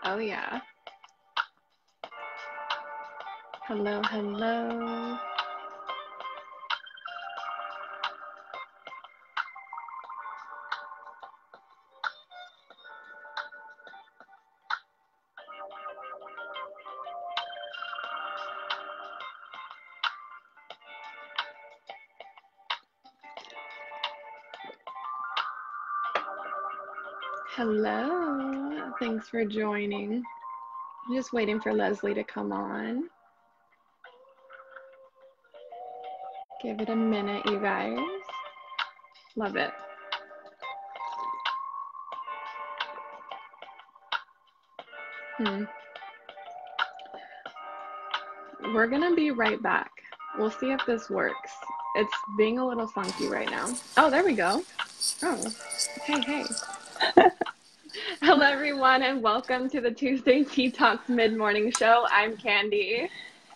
Oh, yeah. Hello, hello. Hello. Thanks for joining. I'm just waiting for Leslie to come on. Give it a minute, you guys. Love it. We're gonna be right back. We'll see if this works. It's being a little funky right now. Oh, there we go. Oh, hey. Hello, everyone, and welcome to the Tuesday Tea Talks Mid-Morning Show. I'm Candy.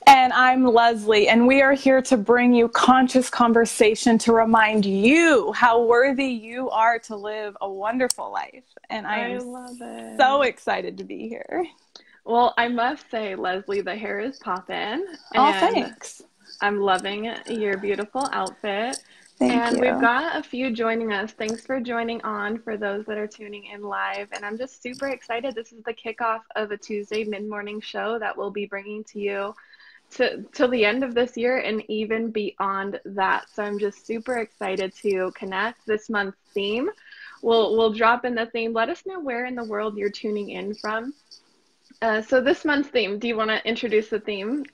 And I'm Leslie, and we are here to bring you conscious conversation to remind you how worthy you are to live a wonderful life. And I love it. So excited to be here. Well, I must say, Leslie, the hair is popping. Oh, thanks. I'm loving your beautiful outfit. Thank you. We've got a few joining us. Thanks for joining on for those that are tuning in live. And I'm just super excited. This is the kickoff of a Tuesday mid-morning show that we'll be bringing to you till the end of this year and even beyond that. So I'm just super excited to connect. This month's theme. We'll drop in the theme. Let us know where in the world you're tuning in from. So this month's theme, do you want to introduce the theme?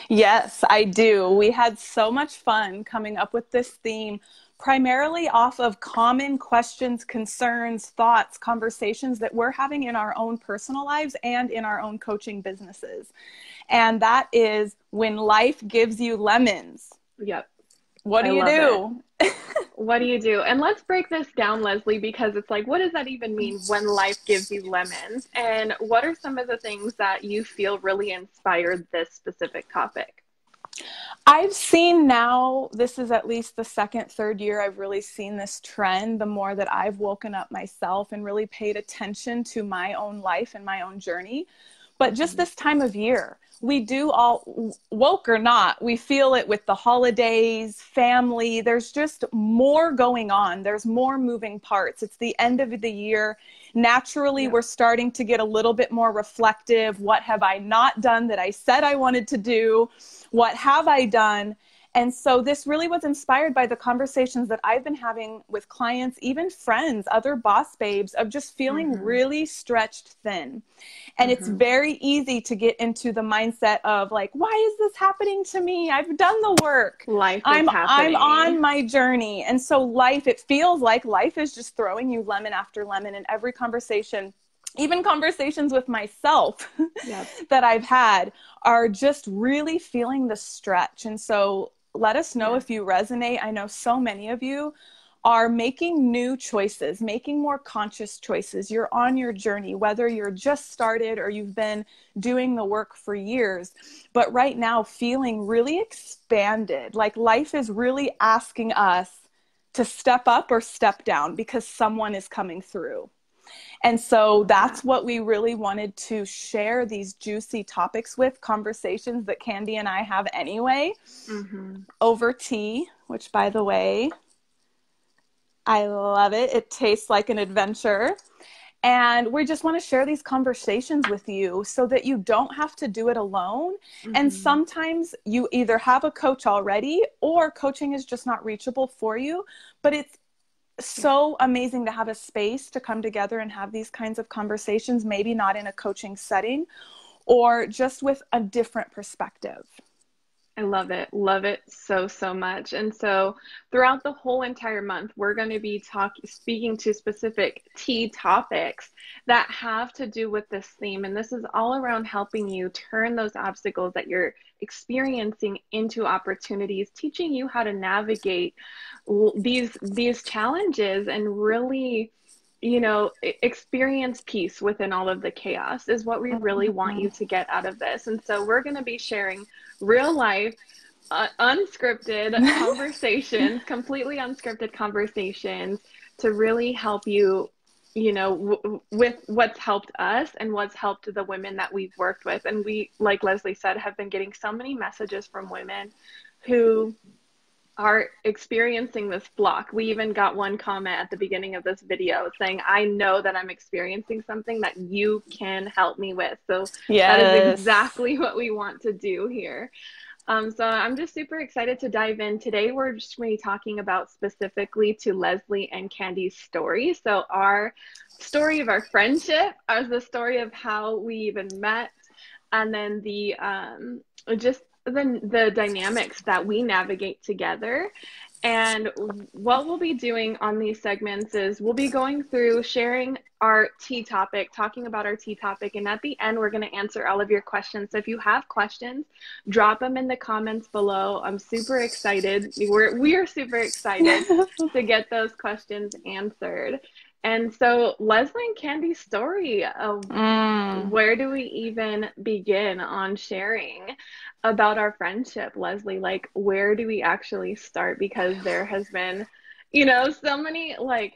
Yes, I do. We had so much fun coming up with this theme, primarily off of common questions, concerns, thoughts, conversations that we're having in our own personal lives and in our own coaching businesses. And that is when life gives you lemons. Yep. What do you do? What do you do? And let's break this down, Leslie, because it's like, what does that even mean when life gives you lemons? And what are some of the things that you feel really inspired this specific topic? I've seen now, this is at least the second, third year I've really seen this trend, the more that I've woken up myself and really paid attention to my own life and my own journey. But just this time of year, we do all, woke or not, we feel it with the holidays, family. There's just more going on. There's more moving parts. It's the end of the year. Naturally, we're starting to get a little bit more reflective. What have I not done that I said I wanted to do? What have I done? And so this really was inspired by the conversations that I've been having with clients, even friends, other boss babes, of just feeling really stretched thin. And it's very easy to get into the mindset of like, why is this happening to me? I've done the work. I'm on my journey. And so it feels like life is just throwing you lemon after lemon in every conversation. Even conversations with myself that I've had are just really feeling the stretch. And so let us know if you resonate. I know so many of you are making new choices, making more conscious choices. You're on your journey, whether you're just started or you've been doing the work for years, but right now feeling really expanded. Like life is really asking us to step up or step down because someone is coming through. And so that's what we really wanted to share these juicy topics with, conversations that Candy and I have anyway, over tea, which, by the way, I love it. It tastes like an adventure. And we just want to share these conversations with you so that you don't have to do it alone. And sometimes you either have a coach already or coaching is just not reachable for you, but it's so amazing to have a space to come together and have these kinds of conversations, maybe not in a coaching setting or just with a different perspective. I love it. Love it so, so much. And so throughout the whole entire month, we're going to be speaking to specific tea topics that have to do with this theme. And this is all around helping you turn those obstacles that you're experiencing into opportunities, teaching you how to navigate these challenges and really, experience peace within all of the chaos is what we really want you to get out of this. And so we're going to be sharing real life, unscripted conversations, completely unscripted conversations to really help you with what's helped us and what's helped the women that we've worked with. And we, like Leslie said, have been getting so many messages from women who are experiencing this block. We even got one comment at the beginning of this video saying, I know that I'm experiencing something that you can help me with. So that is exactly what we want to do here. So I'm just super excited to dive in. Today, we're just going to be talking about specifically to Leslie and Candy's story. So our story of our friendship, the story of how we even met, and then the dynamics that we navigate together. And what we'll be doing on these segments is we'll be going through sharing our tea topic, talking about our tea topic, and at the end, we're going to answer all of your questions. So if you have questions, drop them in the comments below. I'm super excited. We are super excited to get those questions answered. And so Leslie and Candy's story, where do we even begin on sharing about our friendship, Leslie? Like, where do we actually start? Because there has been, so many, like,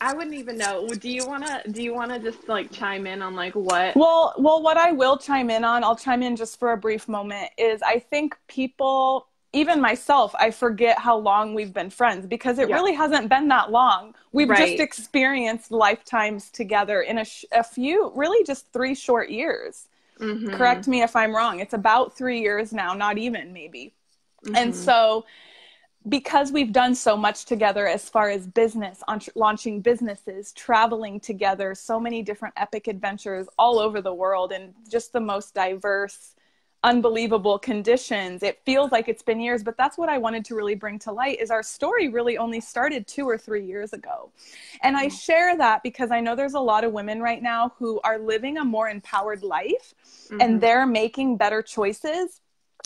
I wouldn't even know. Do you wanna just like chime in on like what? Well, what I will chime in on, I'll chime in just for a brief moment, is I think people, even myself, I forget how long we've been friends, because it really hasn't been that long. We've just experienced lifetimes together in a few, really just 3 short years. Mm-hmm. Correct me if I'm wrong. It's about 3 years now, not even maybe. Mm-hmm. And so because we've done so much together as far as business, launching businesses, traveling together, so many different epic adventures all over the world, and just the most diverse, unbelievable conditions. It feels like it's been years, but that's what I wanted to really bring to light, is our story really only started 2 or 3 years ago. And I share that because I know there's a lot of women right now who are living a more empowered life, and they're making better choices,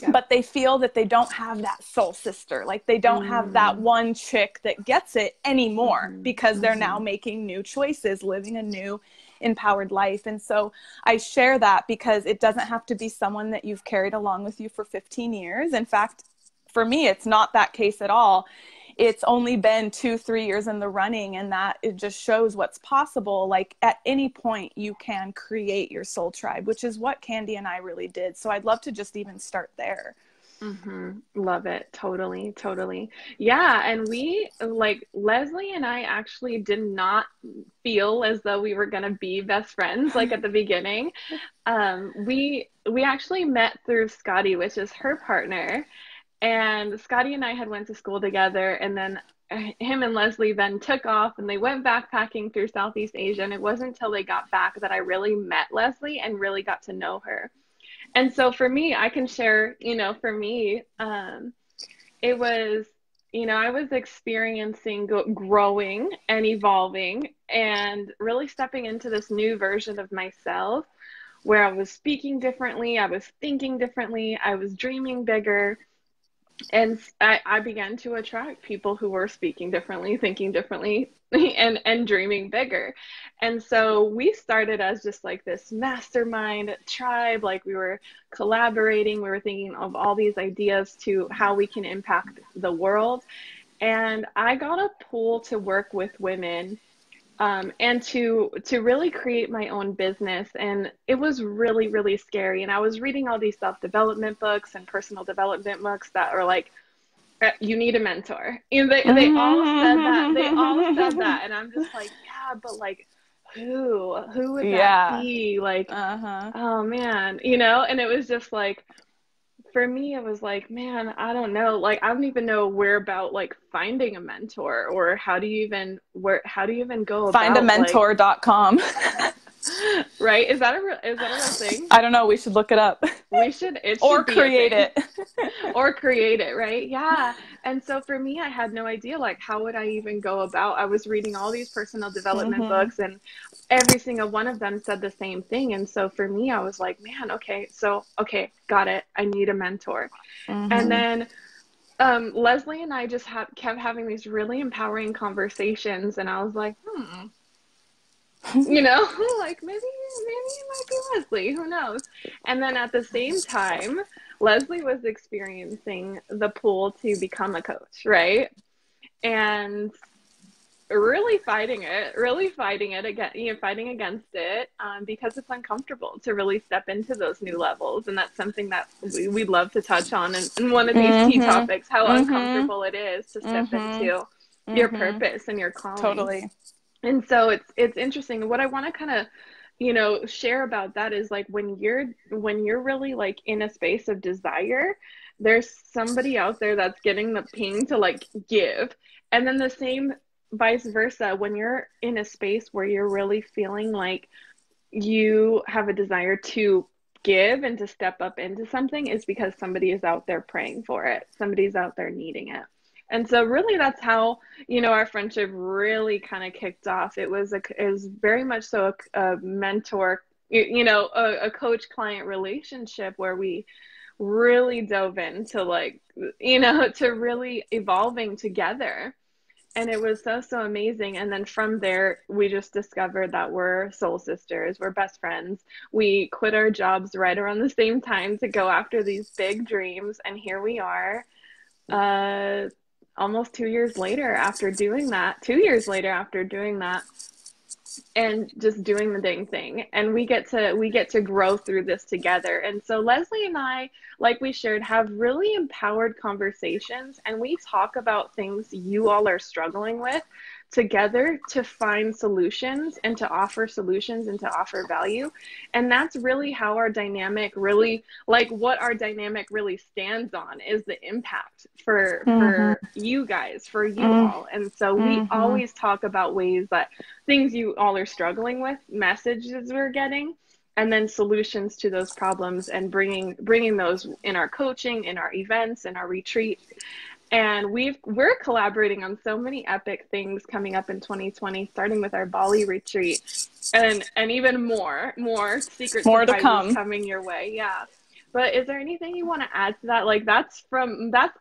but they feel that they don't have that soul sister. Like they don't have that one chick that gets it anymore, because they're now making new choices, living a new empowered life. And so I share that because it doesn't have to be someone that you've carried along with you for 15 years. In fact, for me, it's not that case at all. It's only been 2-3 years in the running, and that it just shows what's possible. Like at any point you can create your soul tribe, which is what Candy and I really did. So I'd love to just even start there. Love it. Totally. Yeah. And we, like, Leslie and I actually did not feel as though we were going to be best friends, like at the beginning. We actually met through Scotty, which is her partner. And Scotty and I had went to school together, and then him and Leslie then took off and they went backpacking through Southeast Asia. And it wasn't until they got back that I really met Leslie and really got to know her. And so for me, I can share, for me, it was, I was experiencing growing and evolving and really stepping into this new version of myself, where I was speaking differently, I was thinking differently, I was dreaming bigger. And I began to attract people who were speaking differently, thinking differently, and dreaming bigger. And so we started as just like this mastermind tribe. Like we were collaborating, we were thinking of all these ideas to how we can impact the world. And I got a pull to work with women, and to really create my own business. And it was really, really scary. And I was reading all these self-development books and personal development books that are like, you need a mentor. And they all said that. They all said that. And I'm just like, yeah, but like, who would that be? Like, oh man, and it was just like, for me, it was like, man, I don't know. Like, I don't even know where about like finding a mentor, or how do you even go about findamentor.com. Like, right? Is that a real thing? I don't know. We should look it up. We should. It or should create it. Or create it, right? Yeah. And so for me, I had no idea, like, how would I even go about? I was reading all these personal development books, and every single one of them said the same thing. And so for me, I was like, man, okay, got it. I need a mentor. And then Leslie and I just kept having these really empowering conversations, and I was like, like maybe it might be Leslie, who knows? And then at the same time, Leslie was experiencing the pull to become a coach, right? And really fighting it again, fighting against it, because it's uncomfortable to really step into those new levels. And that's something that we'd love to touch on in one of these key Mm-hmm. topics, how Mm-hmm. uncomfortable it is to step Mm-hmm. into your Mm-hmm. purpose and your calling. Totally. And so it's interesting. What I want to kind of, share about that is like when you're really like in a space of desire, there's somebody out there that's getting the ping to like give. And then the same vice versa, when you're in a space where you're really feeling like you have a desire to give and to step up into something, is because somebody is out there praying for it. Somebody's out there needing it. And so really that's how, our friendship really kind of kicked off. It was very much so a mentor, a coach client relationship where we really dove into like, to really evolving together. And it was so amazing. And then from there, we just discovered that we're soul sisters, we're best friends. We quit our jobs right around the same time to go after these big dreams. And here we are, almost 2 years later after doing that, and just doing the dang thing. And we get to grow through this together. And so Leslie and I, like we shared, have really empowered conversations, and we talk about things you all are struggling with together to find solutions and to offer solutions and to offer value. And that's really how our dynamic really, like what our dynamic really stands on, is the impact for you guys, for you all. And so we always talk about ways that things you all are struggling with, messages we're getting, and then solutions to those problems, and bringing those in our coaching, in our events, in our retreats. And we're collaborating on so many epic things coming up in 2020, starting with our Bali retreat, and even more secret surprises coming your way. Yeah. But is there anything you want to add to that? Like that's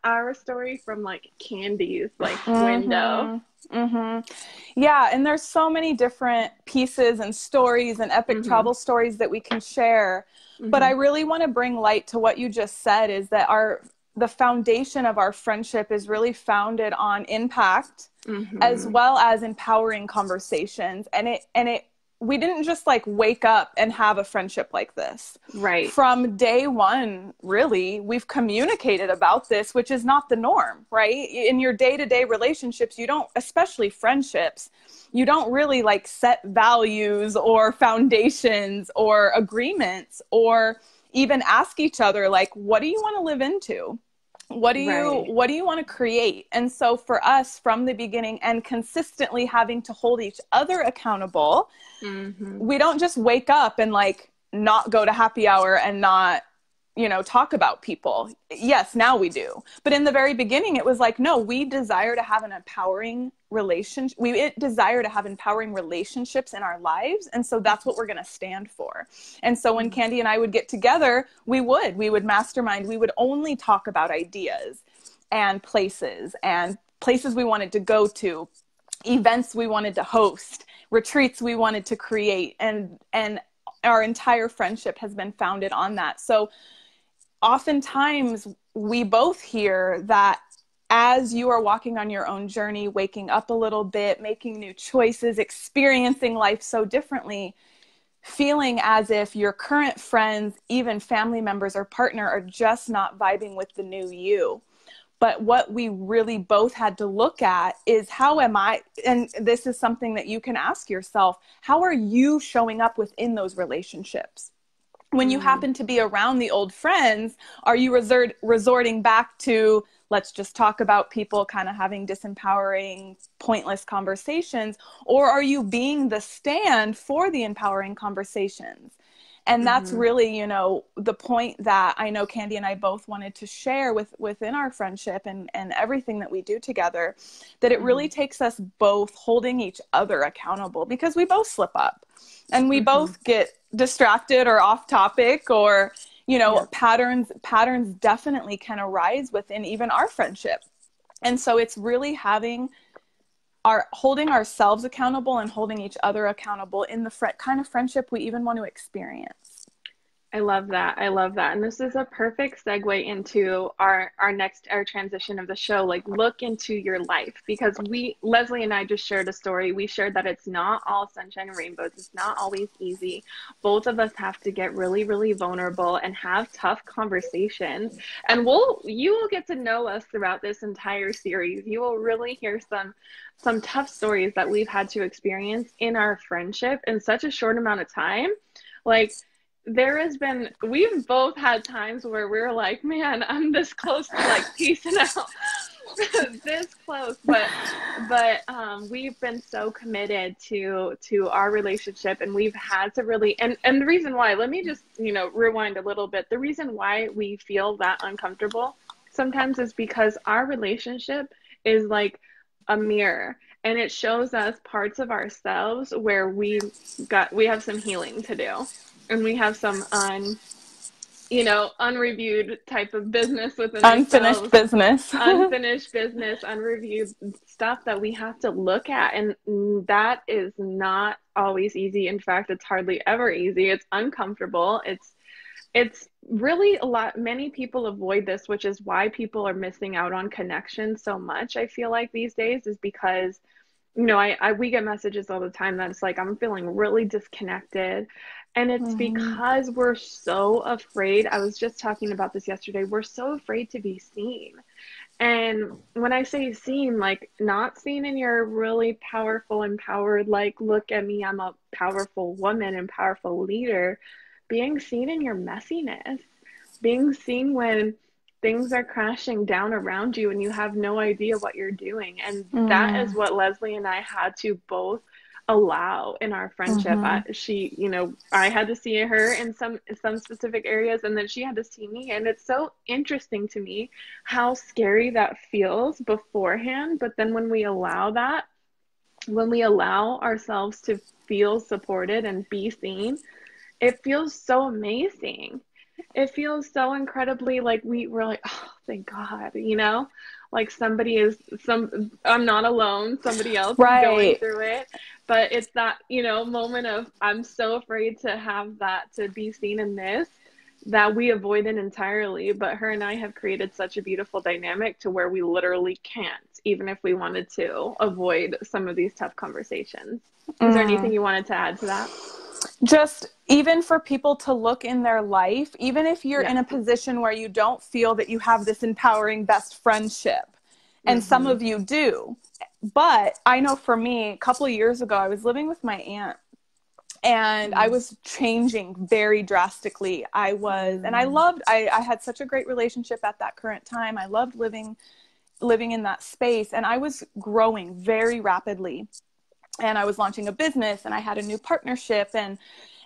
our story from like Candy's like window. Yeah, and there's so many different pieces and stories and epic travel stories that we can share. But I really want to bring light to what you just said, is that the foundation of our friendship is really founded on impact as well as empowering conversations. And we didn't just like wake up and have a friendship like this. Right. From day one, really, we've communicated about this, which is not the norm, right? In your day-to-day relationships, you don't, especially friendships, you don't really like set values or foundations or agreements, or even ask each other, like, what do you want to live into? What do you want to create? And so for us from the beginning, and consistently having to hold each other accountable, we don't just wake up and like not go to happy hour and not, talk about people. Yes, now we do. But in the very beginning, it was like, no, we desire to have an empowering relationship. We desire to have empowering relationships in our lives. And so that's what we're going to stand for. And so when Candy and I would get together, we would mastermind. We would only talk about ideas and places we wanted to go to, events we wanted to host, retreats we wanted to create. And our entire friendship has been founded on that. So oftentimes we both hear that as you are walking on your own journey, waking up a little bit, making new choices, experiencing life so differently, feeling as if your current friends, even family members or partner, are just not vibing with the new you. But what we really both had to look at is, how am I, and this is something that you can ask yourself, how are you showing up within those relationships? When you happen to be around the old friends, are you resorting back to, let's just talk about people, kind of having disempowering, pointless conversations? Or are you being the stand for the empowering conversations? And that's really, the point that I know Candy and I both wanted to share within our friendship and everything that we do together, that it really takes us both holding each other accountable, because we both slip up and we both get distracted or off topic, or, patterns definitely can arise within even our friendship. And so it's really holding ourselves accountable and holding each other accountable in the kind of friendship we even want to experience. I love that. I love that. And this is a perfect segue into our transition of the show. Like, look into your life, because Leslie and I just shared a story. We shared that it's not all sunshine and rainbows. It's not always easy. Both of us have to get really, really vulnerable and have tough conversations. And you will get to know us throughout this entire series. You will really hear some tough stories that we've had to experience in our friendship in such a short amount of time. Like, we've both had times where we're like, man, I'm this close to like peacing out. This close, but we've been so committed to our relationship, and we've had to really, and the reason why, let me just, rewind a little bit. The reason why we feel that uncomfortable sometimes is because our relationship is like a mirror, and it shows us parts of ourselves where we have some healing to do. And we have some unreviewed type of business within Unfinished ourselves. business. Unfinished business, unreviewed stuff that we have to look at. And that is not always easy. In fact, it's hardly ever easy. It's uncomfortable. It's really many people avoid this, which is why people are missing out on connection so much, I feel like, these days, is because we get messages all the time that it's like, I'm feeling really disconnected. And it's because we're so afraid. I was just talking about this yesterday. We're so afraid to be seen. And when I say seen, like, not seen in your really powerful, empowered, like, look at me, I'm a powerful woman and powerful leader, being seen in your messiness, being seen when things are crashing down around you and you have no idea what you're doing. And that is what Leslie and I had to both allow in our friendship. I had to see her in some specific areas, and then she had to see me. And it's so interesting to me how scary that feels beforehand. But then when we allow ourselves to feel supported and be seen, it feels so amazing. It feels so incredibly like we're like, oh, thank God, like I'm not alone. Somebody else is going through it. But it's that, moment of, I'm so afraid to have that, to be seen in this, that we avoid it entirely. But her and I have created such a beautiful dynamic to where we literally can't, even if we wanted to, avoid some of these tough conversations. Is there anything you wanted to add to that? Just even for people to look in their life, even if you're in a position where you don't feel that you have this empowering best friendship, and some of you do. But I know for me, a couple of years ago, I was living with my aunt, and I was changing very drastically. And I had such a great relationship at that current time. I loved living in that space, and I was growing very rapidly. And I was launching a business, and I had a new partnership, and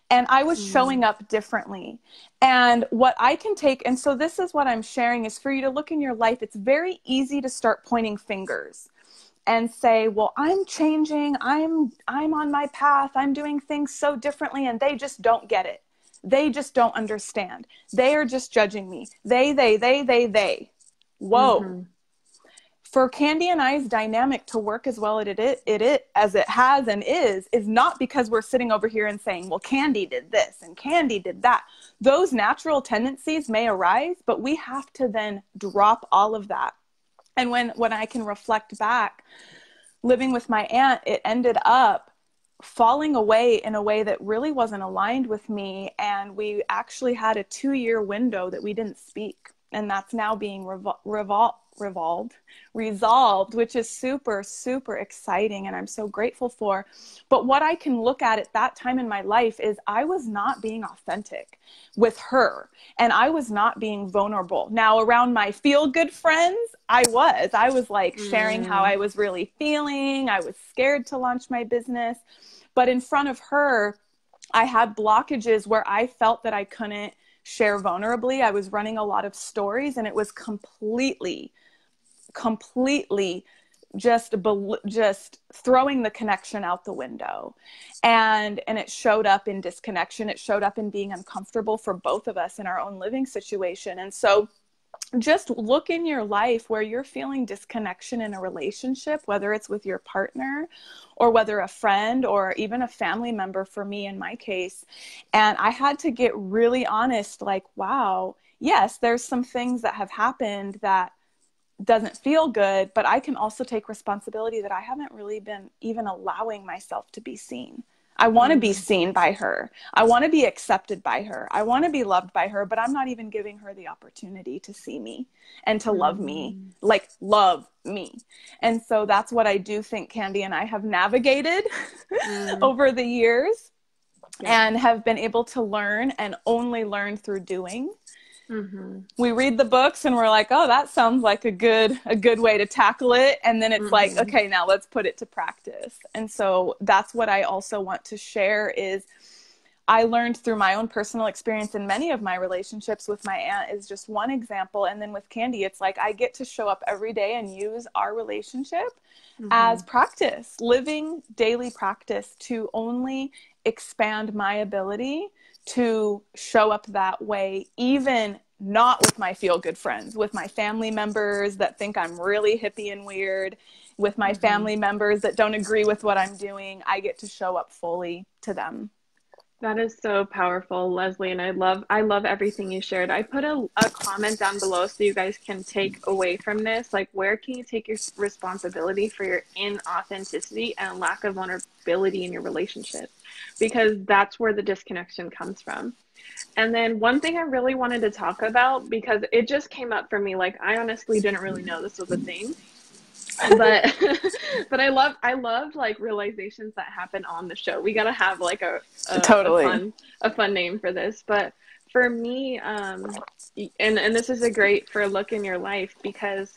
I was showing up differently. And what I can take, and so this is what I'm sharing, is for you to look in your life. It's very easy to start pointing fingers and say, well, I'm changing. I'm on my path. I'm doing things so differently, and they just don't get it. They just don't understand. They are just judging me. They. Whoa. For Candy and I's dynamic to work as well as it has and is not because we're sitting over here and saying, well, Candy did this and Candy did that. Those natural tendencies may arise, but we have to then drop all of that. And when I can reflect back, living with my aunt, it ended up falling away in a way that really wasn't aligned with me. And we actually had a 2-year window that we didn't speak. And that's now being resolved, which is super, super exciting. And I'm so grateful for. But what I can look at that time in my life is I was not being authentic with her, and I was not being vulnerable. Now, around my feel-good friends, I was like sharing how I was really feeling. I was scared to launch my business. But in front of her, I had blockages where I felt that I couldn't share vulnerably. I was running a lot of stories, and it was completely just throwing the connection out the window. And it showed up in disconnection. It showed up in being uncomfortable for both of us in our own living situation. And so just look in your life where you're feeling disconnection in a relationship, whether it's with your partner or whether a friend or even a family member, for me in my case. And I had to get really honest, like, wow, yes, there's some things that have happened that doesn't feel good, but I can also take responsibility that I haven't really been even allowing myself to be seen. I want to be seen by her. I want to be accepted by her. I want to be loved by her, but I'm not even giving her the opportunity to see me and to love me, like love me. And so that's what I do think Candy and I have navigated over the years and have been able to learn, and only learn through doing. We read the books and we're like, oh, that sounds like a good way to tackle it. And then it's like, okay, now let's put it to practice. And so that's what I also want to share is I learned through my own personal experience in many of my relationships. With my aunt is just one example. And then with Candy, it's like I get to show up every day and use our relationship as practice, living daily practice to only expand my ability to show up that way, even not with my feel-good friends, with my family members that think I'm really hippie and weird, with my family members that don't agree with what I'm doing. I get to show up fully to them. That is so powerful, Leslie, and I love everything you shared. I put a comment down below so you guys can take away from this, like, where can you take your responsibility for your inauthenticity and lack of vulnerability in your relationship? Because that's where the disconnection comes from. And then one thing I really wanted to talk about, because it just came up for me, like, I honestly didn't really know this was a thing. But but I love like realizations that happen on the show. We gotta have like a fun name for this. But for me, and this is a great for a look in your life, because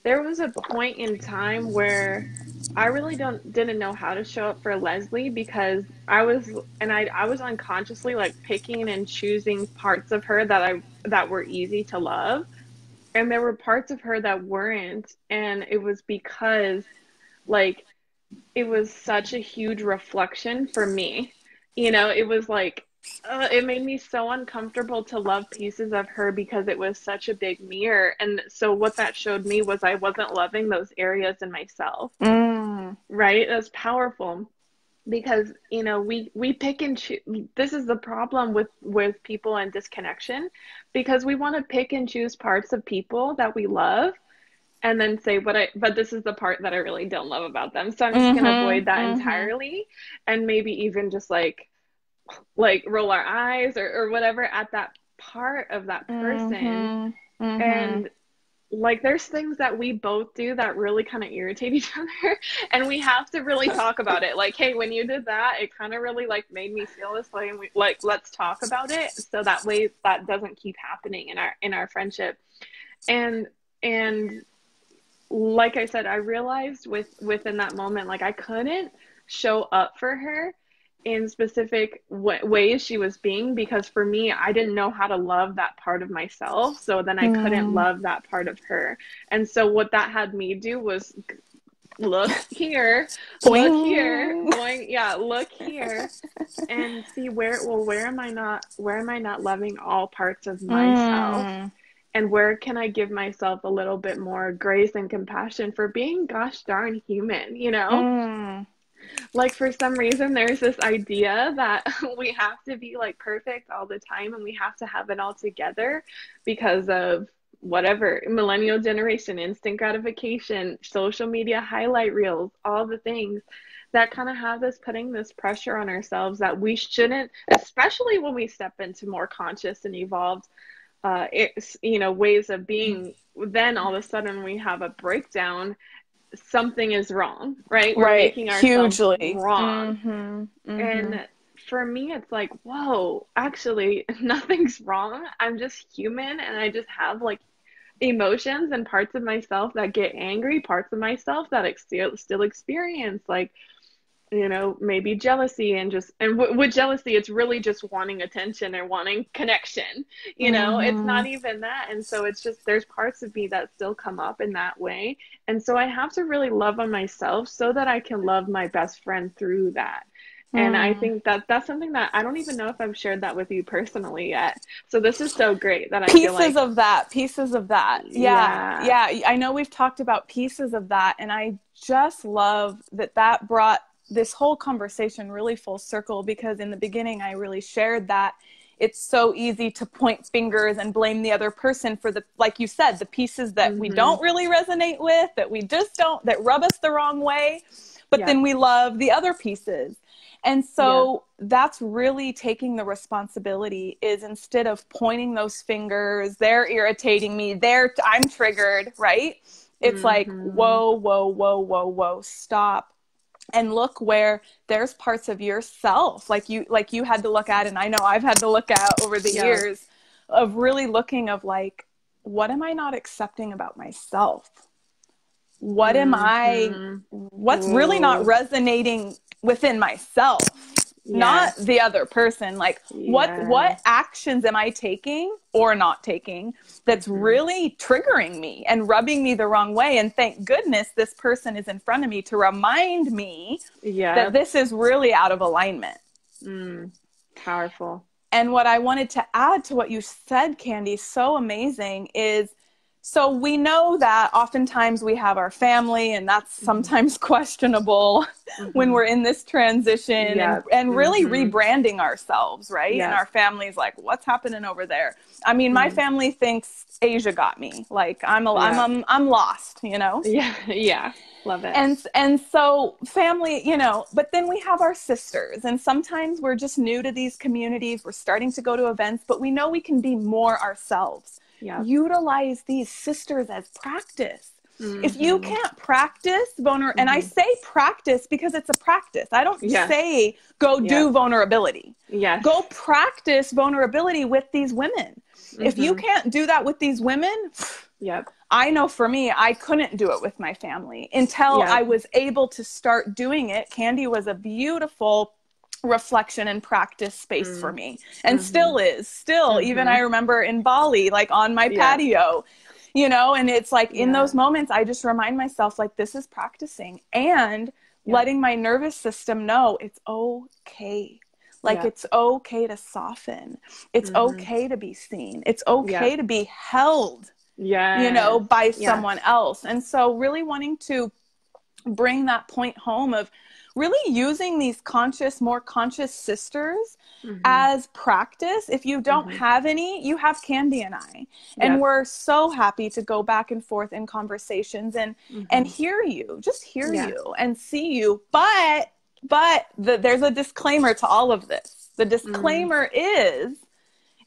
there was a point in time where I really didn't know how to show up for Leslie, because I was unconsciously like picking and choosing parts of her that were easy to love. And there were parts of her that weren't. And it was because, like, it was such a huge reflection for me. You know, it was like, it made me so uncomfortable to love pieces of her because it was such a big mirror. And so what that showed me was I wasn't loving those areas in myself. Right? That's powerful. Because, you know, we pick and choose. This is the problem with people and disconnection, because we want to pick and choose parts of people that we love and then say, but this is the part that I really don't love about them. So I'm just going to avoid that entirely, and maybe even just like roll our eyes or whatever at that part of that person. And like, there's things that we both do that really kind of irritate each other, and we have to really talk about it. Like, hey, when you did that, it kind of really like made me feel this way, and we like, let's talk about it, so that way that doesn't keep happening in our friendship. And like I said, I realized within that moment, like, I couldn't show up for her in specific ways she was being, because for me, I didn't know how to love that part of myself. So then I couldn't love that part of her. And so what that had me do was look here, look here, look here, and see where am I not loving all parts of myself? And where can I give myself a little bit more grace and compassion for being gosh darn human, you know? Like, for some reason, there's this idea that we have to be like perfect all the time, and we have to have it all together because of whatever, millennial generation, instant gratification, social media highlight reels, all the things that kind of have us putting this pressure on ourselves that we shouldn't, especially when we step into more conscious and evolved ways of being. Then all of a sudden we have a breakdown. Something is wrong, right? We're making ourselves hugely wrong. And for me, it's like, whoa, actually, nothing's wrong. I'm just human, and I just have like emotions and parts of myself that get angry, parts of myself that still experience, like, you know, maybe jealousy, and with jealousy, it's really just wanting attention or wanting connection, you know, it's not even that. And so it's just, there's parts of me that still come up in that way. And so I have to really love on myself so that I can love my best friend through that. And I think that that's something that I don't even know if I've shared that with you personally yet. So this is so great that I feel like pieces of that. Yeah. yeah. Yeah. I know we've talked about pieces of that. And I just love that brought this whole conversation really full circle, because in the beginning, I really shared that it's so easy to point fingers and blame the other person for the, like you said, the pieces that we don't really resonate with, that we just don't, that rub us the wrong way. But then we love the other pieces. And so that's really taking the responsibility, is instead of pointing those fingers, they're irritating me, I'm triggered, right? It's like, whoa, whoa, whoa, whoa, whoa, stop. And look where there's parts of yourself, like you had to look at, and I know I've had to look at over the years, of really looking of like, what am I not accepting about myself? What am what's really not resonating within myself, not the other person? Like what actions am I taking or not taking that's really triggering me and rubbing me the wrong way? And thank goodness this person is in front of me to remind me that this is really out of alignment. Powerful. And what I wanted to add to what you said, Candy, so amazing, is, so we know that oftentimes we have our family, and that's sometimes questionable when we're in this transition and really rebranding ourselves, right? And our family's like, what's happening over there? I mean, my family thinks Asia got me. Like I'm lost, you know? Yeah. Love it. And so family, you know, but then we have our sisters, and sometimes we're just new to these communities. We're starting to go to events, but we know we can be more ourselves. Utilize these sisters as practice. If you can't practice and I say practice because it's a practice. I don't say go do vulnerability. Go practice vulnerability with these women. If you can't do that with these women, I know for me, I couldn't do it with my family until I was able to start doing it. Candy was a beautiful reflection and practice space for me, and still is even I remember in Bali, like on my patio, you know, and it's like in those moments I just remind myself, like, this is practicing and letting my nervous system know it's okay. Like it's okay to soften, it's okay to be seen, it's okay to be held, you know, by someone else. And so really wanting to bring that point home of really using these more conscious sisters as practice. If you don't have any, you have Candy and I, and we're so happy to go back and forth in conversations and hear you and see you. But there's a disclaimer to all of this. The disclaimer is,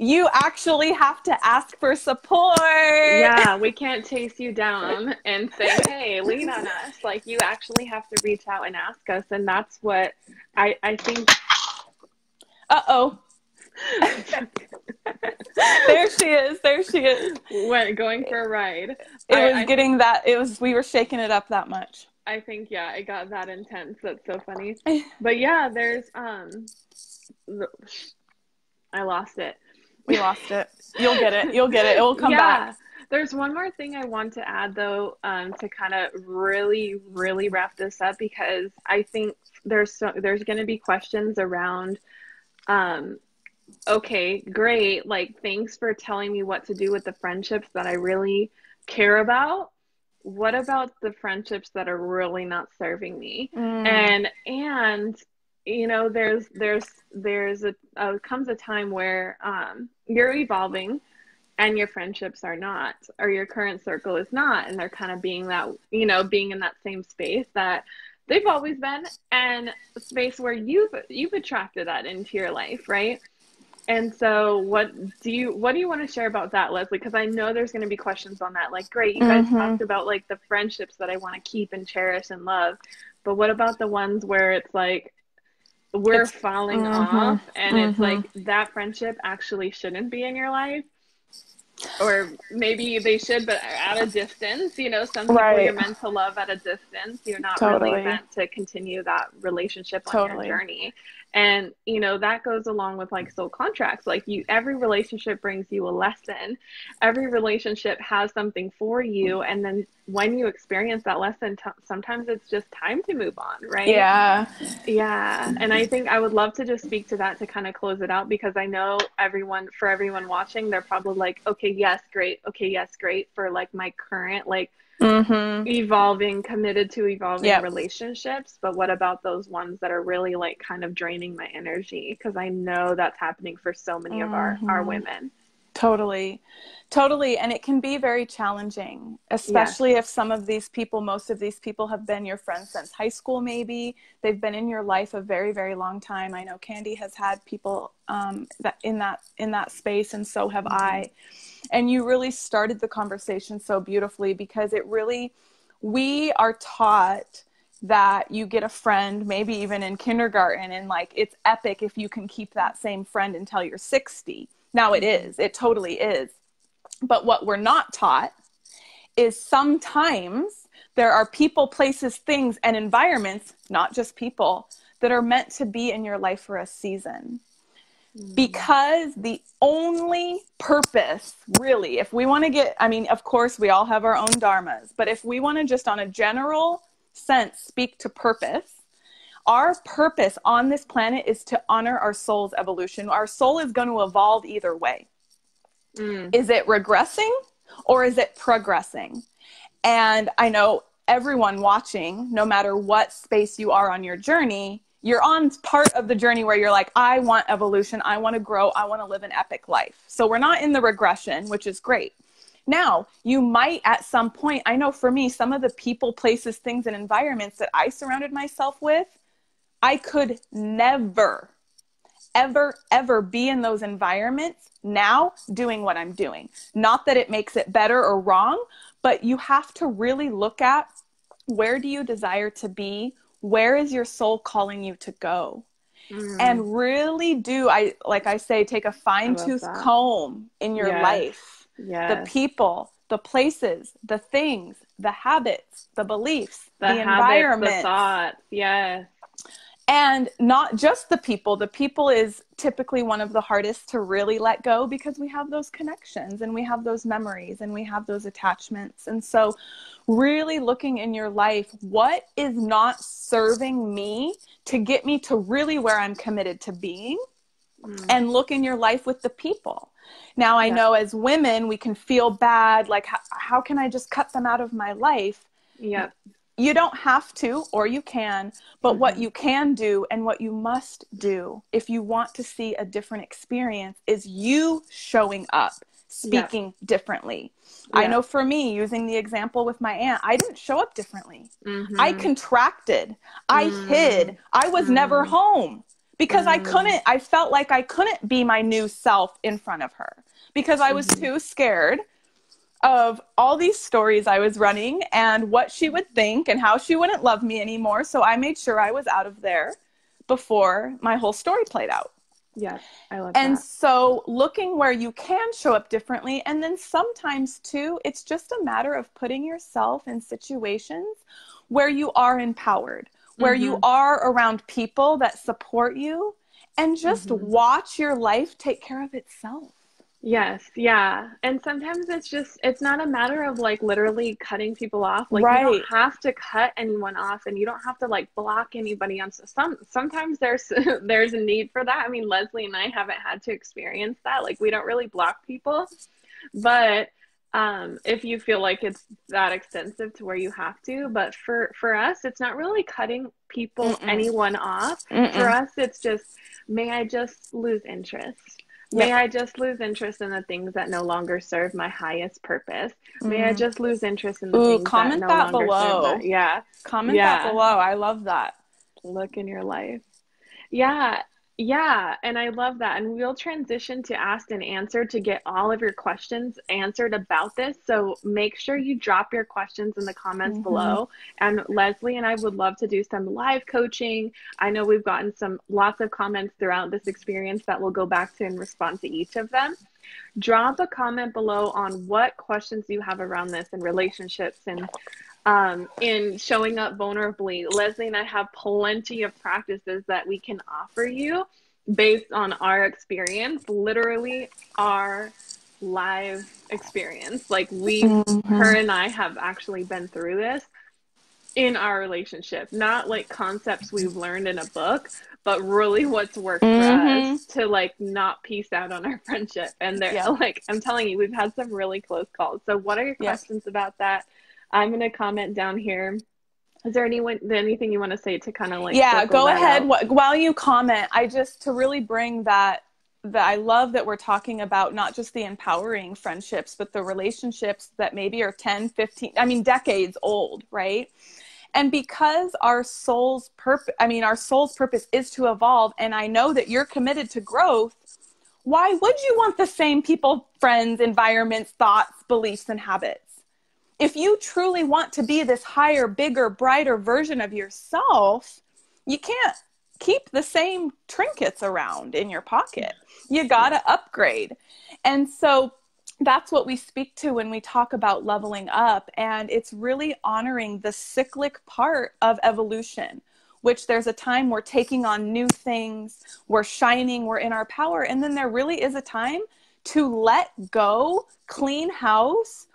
you actually have to ask for support. Yeah, we can't chase you down and say, hey, lean on us. Like, you actually have to reach out and ask us. And that's what I think. Uh-oh. There she is. Going for a ride. We were shaking it up that much. I think, it got that intense. That's so funny. But yeah, there's, I lost it. We lost it. You'll get it. It will come back. There's one more thing I want to add, though, to kind of really, really wrap this up, because I think there's going to be questions around, okay, great. Like, thanks for telling me what to do with the friendships that I really care about. What about the friendships that are really not serving me? And you know, comes a time where you're evolving and your friendships are not, or your current circle is not, and they're kind of being that, you know, being in that same space that they've always been, and a space where you've attracted that into your life, right? And so what do you want to share about that, Leslie? Because I know there's going to be questions on that. Like, great, you guys talked about like the friendships that I want to keep and cherish and love, but what about the ones where it's like we're falling off, and it's like that friendship actually shouldn't be in your life, or maybe they should, but at a distance. You know, some people you're meant to love at a distance. You're not really meant to continue that relationship on your journey. And, you know, that goes along with like soul contracts. Like every relationship brings you a lesson. Every relationship has something for you. And then when you experience that lesson, sometimes it's just time to move on, right? Yeah. Yeah. And I think I would love to just speak to that to kind of close it out, because I know for everyone watching, they're probably like, okay, yes, great. Okay, yes, great for like my current, like committed to evolving Yep. relationships. But what about those ones that are really like kind of draining my energy? Because I know that's happening for so many of our women. Totally. Totally. And it can be very challenging, especially Yes. if most of these people have been your friends since high school, maybe. They've been in your life a very, very long time. I know Candy has had people that in that space, and so have I. And you really started the conversation so beautifully, because we are taught that you get a friend, maybe even in kindergarten, and like, it's epic if you can keep that same friend until you're 60. Now it totally is. But what we're not taught is sometimes there are people, places, things, and environments, not just people, that are meant to be in your life for a season. Because the only purpose, really, if we want to of course, we all have our own dharmas, but if we want to just on a general sense speak to purpose, our purpose on this planet is to honor our soul's evolution. Our soul is going to evolve either way. Is it regressing or is it progressing? And I know everyone watching, no matter what space you are on your journey, you're on part of the journey where you're like, I want evolution. I want to grow. I want to live an epic life. So we're not in the regression, which is great. Now, you might at some point, I know for me, some of the people, places, things, and environments that I surrounded myself with, I could never, ever, ever be in those environments now doing what I'm doing. Not that it makes it better or wrong, but you have to really look at, where do you desire to be? Where is your soul calling you to go? And really like I say, take a fine-tooth comb in your life. The people, the places, the things, the habits, the beliefs, the environment, the thoughts. Yes. And not just the people. The people is typically one of the hardest to really let go, because we have those connections and we have those memories and we have those attachments. And so really looking in your life, what is not serving me to get me to really where I'm committed to being, and look in your life with the people. Now, I know as women, we can feel bad. Like, how can I just cut them out of my life? Yeah. You don't have to, or you can, but what you can do and what you must do if you want to see a different experience is you showing up, speaking differently. I know for me, using the example with my aunt, I didn't show up differently. I contracted. I hid. I was never home because I felt like I couldn't be my new self in front of her because I was too scared of all these stories I was running and what she would think and how she wouldn't love me anymore. So I made sure I was out of there before my whole story played out. Yes, I love that. And so looking where you can show up differently. And then sometimes too, it's just a matter of putting yourself in situations where you are empowered, where you are around people that support you, and just watch your life take care of itself. Yes. Yeah. And sometimes it's not a matter of like literally cutting people off. Like you don't have to cut anyone off, and you don't have to like block anybody on sometimes there's a need for that. I mean, Leslie and I haven't had to experience that. Like we don't really block people, but if you feel like it's that extensive to where you have to, but for us, it's not really cutting anyone off. For us, it's just, may I just lose interest? May I just lose interest in the things that no longer serve my highest purpose? May I just lose interest in the things that no longer serve my, Comment that below. I love that. Look in your life. Yeah. Yeah. And I love that. And we'll transition to asked and answered to get all of your questions answered about this. So make sure you drop your questions in the comments below. And Leslie and I would love to do some live coaching. I know we've gotten lots of comments throughout this experience that we'll go back to and respond to each of them. Drop a comment below on what questions you have around this and relationships and in showing up vulnerably. Leslie and I have plenty of practices that we can offer you based on our experience, literally our live experience. Like her and I have actually been through this in our relationship, not like concepts we've learned in a book, but really what's worked for us to like not peace out on our friendship. And they're like, I'm telling you, we've had some really close calls. So what are your questions about that? I'm going to comment down here. Is there anything you want to say to kind of like, go ahead. While you comment, to really bring that I love that we're talking about not just the empowering friendships, but the relationships that maybe are 10, 15, decades old, right? And because our soul's purpose is to evolve, and I know that you're committed to growth, why would you want the same people, friends, environments, thoughts, beliefs, and habits? If you truly want to be this higher, bigger, brighter version of yourself, you can't keep the same trinkets around in your pocket. You got to upgrade. And so that's what we speak to when we talk about leveling up. And it's really honoring the cyclic part of evolution, which there's a time we're taking on new things, we're shining, we're in our power. And then there really is a time to let go, clean house,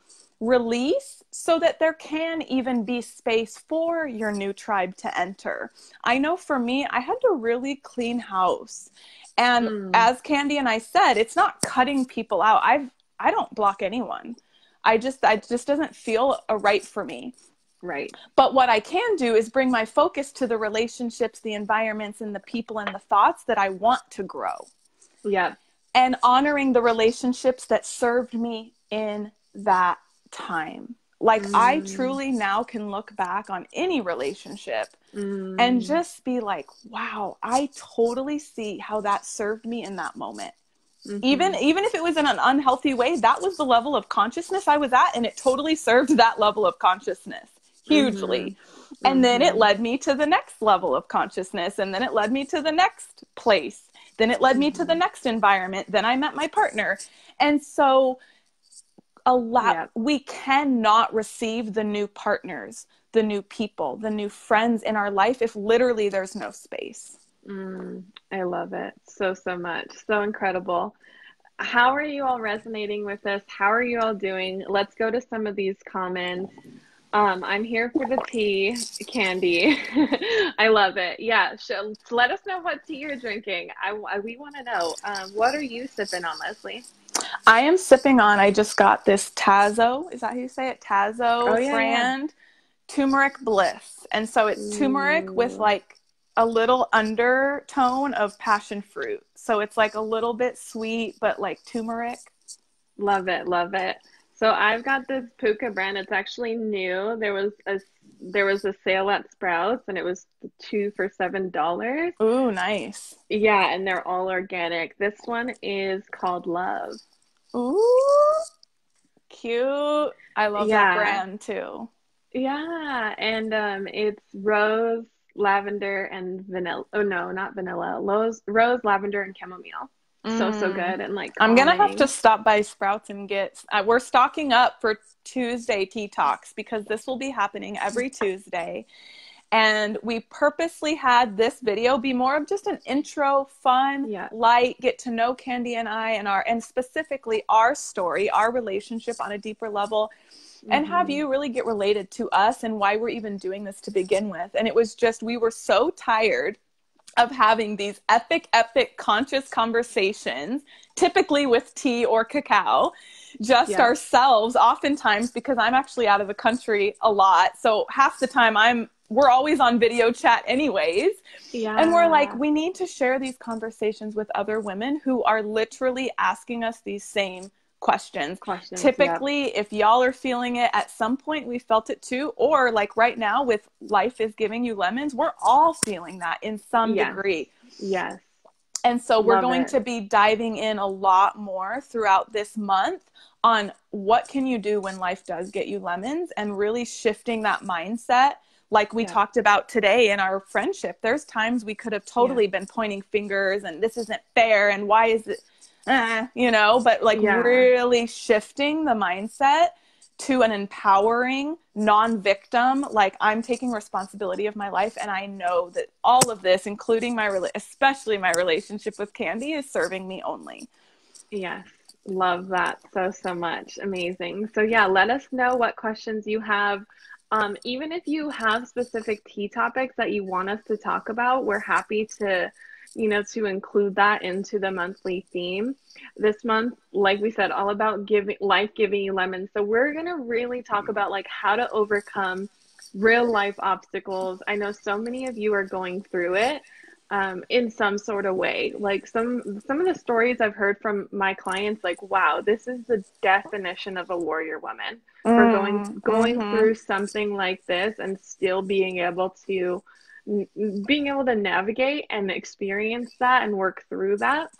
release, so that there can even be space for your new tribe to enter. I know for me, I had to really clean house. And as Candy and I said, it's not cutting people out. I don't block anyone. It just doesn't feel right for me. Right. But what I can do is bring my focus to the relationships, the environments, and the people and the thoughts that I want to grow. Yeah. And honoring the relationships that served me in that time. Like I truly now can look back on any relationship and just be like, wow, I totally see how that served me in that moment. Even if it was in an unhealthy way, that was the level of consciousness I was at, and it totally served that level of consciousness hugely. And then it led me to the next level of consciousness, and then it led me to the next place. Then it led me to the next environment. Then I met my partner. And so we cannot receive the new partners, the new people, the new friends in our life if literally there's no space. I love it so much. So incredible. How are you all resonating with this? How are you all doing? Let's go to some of these comments. I'm here for the tea, Candy. I love it. Yeah. Let us know what tea you're drinking. We want to know. What are you sipping on, Leslie? I am sipping on, I just got this Tazo. Is that how you say it? Tazo brand turmeric bliss. And so it's turmeric with like a little undertone of passion fruit. So it's like a little bit sweet, but like turmeric. Love it. Love it. So I've got this Puka brand. It's actually new. There was a sale at Sprouts, and it was 2 for $7. Ooh, nice. Yeah, and they're all organic. This one is called Love. Ooh, cute. I love that brand too. Yeah, and it's rose, lavender, and vanilla. Oh no, not vanilla. Rose, lavender, and chamomile. So good. And like calming. I'm gonna have to stop by Sprouts and get we're stocking up for Tuesday tea talks, because this will be happening every Tuesday, and we purposely had this video be more of just an intro, fun, light, get to know Candy and I and specifically our story, our relationship on a deeper level, and have you really get related to us and why we're even doing this to begin with. And it was just, we were so tired of having these epic conscious conversations, typically with tea or cacao, just ourselves, oftentimes, because I'm actually out of the country a lot. So half the time we're always on video chat anyways. Yeah. And we're like, we need to share these conversations with other women who are literally asking us these same questions. Typically, if y'all are feeling it at some point, we felt it too. Or like right now with Life is Giving You Lemons, we're all feeling that in some degree. Yes. And so we're going to be diving in a lot more throughout this month on what can you do when life does get you lemons, and really shifting that mindset. Like we talked about today in our friendship, there's times we could have totally been pointing fingers and this isn't fair and why is it, but like really shifting the mindset to an empowering, non-victim, like I'm taking responsibility of my life. And I know that all of this, including especially my relationship with Candy, is serving me only. Yes. Love that so much. Amazing. So yeah, let us know what questions you have. Even if you have specific tea topics that you want us to talk about, we're happy to, to include that into the monthly theme. This month, like we said, all about life giving you lemons. So we're going to really talk about like how to overcome real life obstacles. I know so many of you are going through it. In some sort of way. Like some of the stories I've heard from my clients, like, wow, this is the definition of a warrior woman for going through something like this and still being able to navigate and experience that and work through that.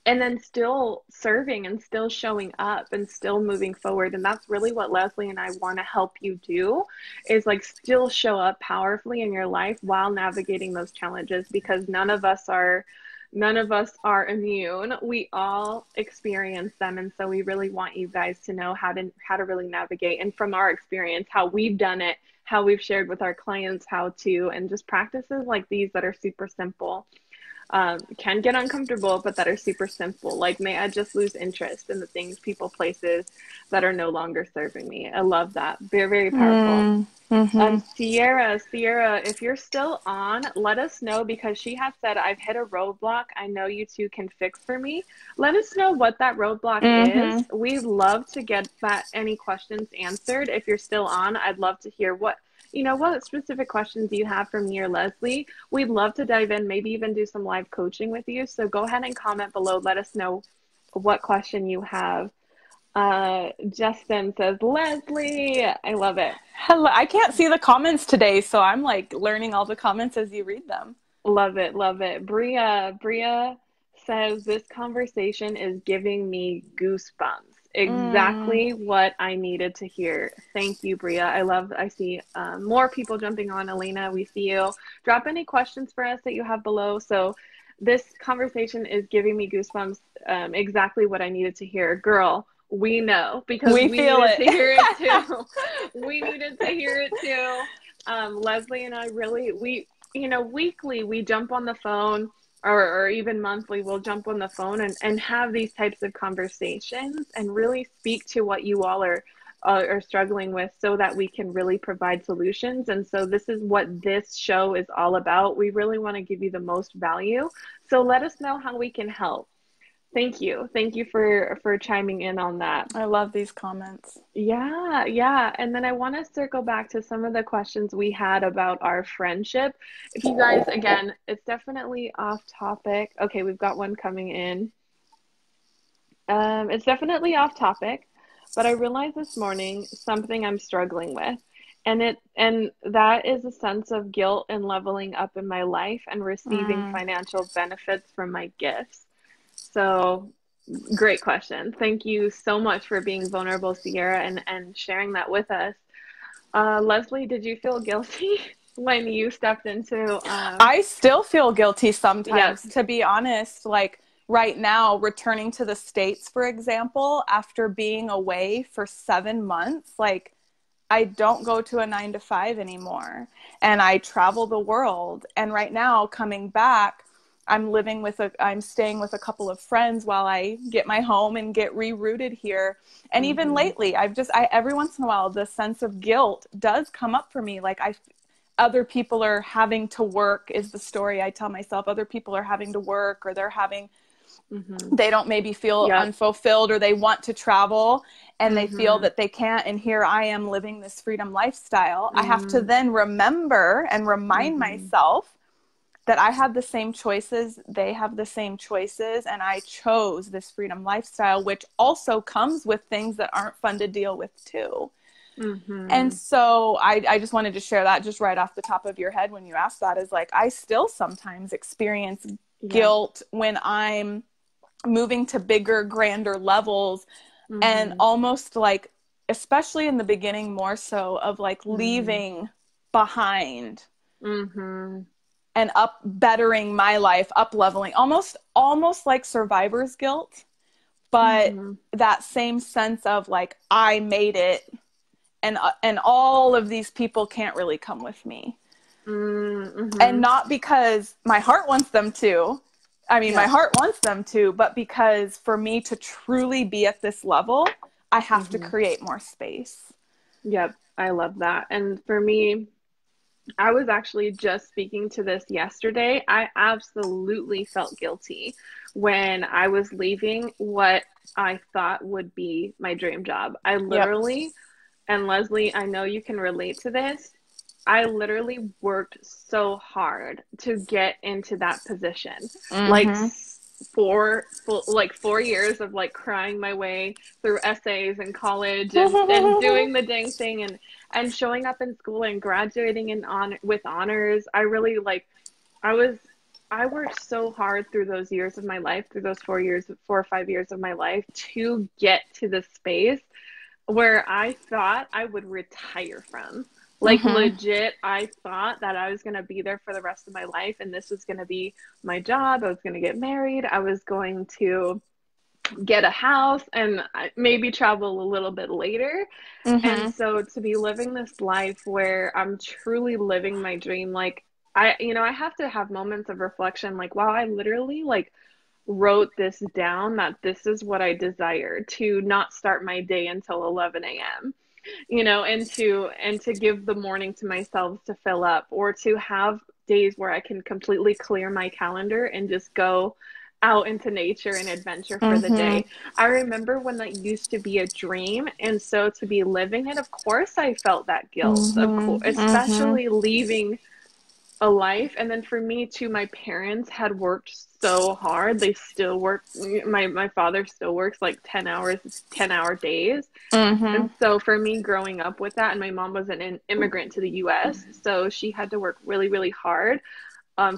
And then still serving and still showing up and still moving forward. And that's really what Leslie and I want to help you do, is like still show up powerfully in your life while navigating those challenges, because none of us are immune. We all experience them. And so we really want you guys to know how to really navigate. And from our experience, how we've done it, how we've shared with our clients how to, and just practices like these that are super simple. Can get uncomfortable, but that are super simple. Like, may I just lose interest in the things, people, places that are no longer serving me. I love that. Very, very powerful. Sierra, if you're still on, let us know, because she has said, I've hit a roadblock. I know you two can fix for me. Let us know what that roadblock is. We'd love to get any questions answered. If you're still on, I'd love to hear what specific questions you have for me or Leslie. We'd love to dive in, maybe even do some live coaching with you. So go ahead and comment below. Let us know what question you have. Justin says, Leslie, I love it. Hello. I can't see the comments today, so I'm like learning all the comments as you read them. Love it. Love it. Bria says, this conversation is giving me goosebumps. Exactly what I needed to hear. Thank you, Bria. I see more people jumping on. Elena, we see you. Drop any questions for us that you have below. So this conversation is giving me goosebumps. Exactly what I needed to hear. Girl, we know, because we needed to hear it too. We needed to hear it too. Leslie and I really, weekly we jump on the phone, or even monthly, we'll jump on the phone and have these types of conversations and really speak to what you all are struggling with, so that we can really provide solutions. And so this is what this show is all about. We really want to give you the most value. So let us know how we can help. Thank you. Thank you for chiming in on that. I love these comments. Yeah. And then I want to circle back to some of the questions we had about our friendship. If you guys, again, it's definitely off topic. Okay, we've got one coming in. It's definitely off topic, but I realized this morning something I'm struggling with. And that is a sense of guilt in leveling up in my life and receiving financial benefits from my gifts. So great question. Thank you so much for being vulnerable, Sierra, and sharing that with us. Leslie, did you feel guilty when you stepped into... I still feel guilty sometimes, to be honest. Like right now, returning to the States, for example, after being away for 7 months, like I don't go to a 9-to-5 anymore, and I travel the world. And right now, coming back, I'm staying with a couple of friends while I get my home and get rerouted here. And even lately, every once in a while, the sense of guilt does come up for me. Like other people are having to work, is the story I tell myself. Other people are having to work, or they don't maybe feel unfulfilled, or they want to travel and they feel that they can't. And here I am living this freedom lifestyle. I have to then remember and remind myself that I have the same choices, they have the same choices, and I chose this freedom lifestyle, which also comes with things that aren't fun to deal with too. And so I just wanted to share that just right off the top of your head when you asked that, is like, I still sometimes experience guilt when I'm moving to bigger, grander levels, and almost like, especially in the beginning, more so of like leaving behind and bettering my life, up leveling, almost like survivor's guilt, but that same sense of like, I made it, and all of these people can't really come with me. Mm-hmm. And not because my heart wants them to. I mean, my heart wants them to, but because for me to truly be at this level, I have to create more space. Yep. I love that. And for me, I was actually just speaking to this yesterday. I absolutely felt guilty when I was leaving what I thought would be my dream job. I literally, and Leslie, I know you can relate to this. I literally worked so hard to get into that position. Like 4 years of like crying my way through essays in college and doing the dang thing and showing up in school and graduating with honors. I really I worked so hard through those years of my life, through those 4 or 5 years of my life to get to the space where I thought I would retire from. Like legit, I thought that I was going to be there for the rest of my life and this was going to be my job. I was going to get married. I was going to get a house and maybe travel a little bit later. And so to be living this life where I'm truly living my dream, like I have to have moments of reflection, like, wow, I literally like wrote this down that this is what I desire, to not start my day until 11 a.m. and to give the morning to myself to fill up, or to have days where I can completely clear my calendar and just go out into nature and adventure for the day. I remember when that used to be a dream, and so to be living it, of course I felt that guilt, of course, especially leaving a life. And then for me too, my parents had worked so hard. They still work. My father still works like 10-hour days. And so for me growing up with that, and my mom was an immigrant to the US, so she had to work really, really hard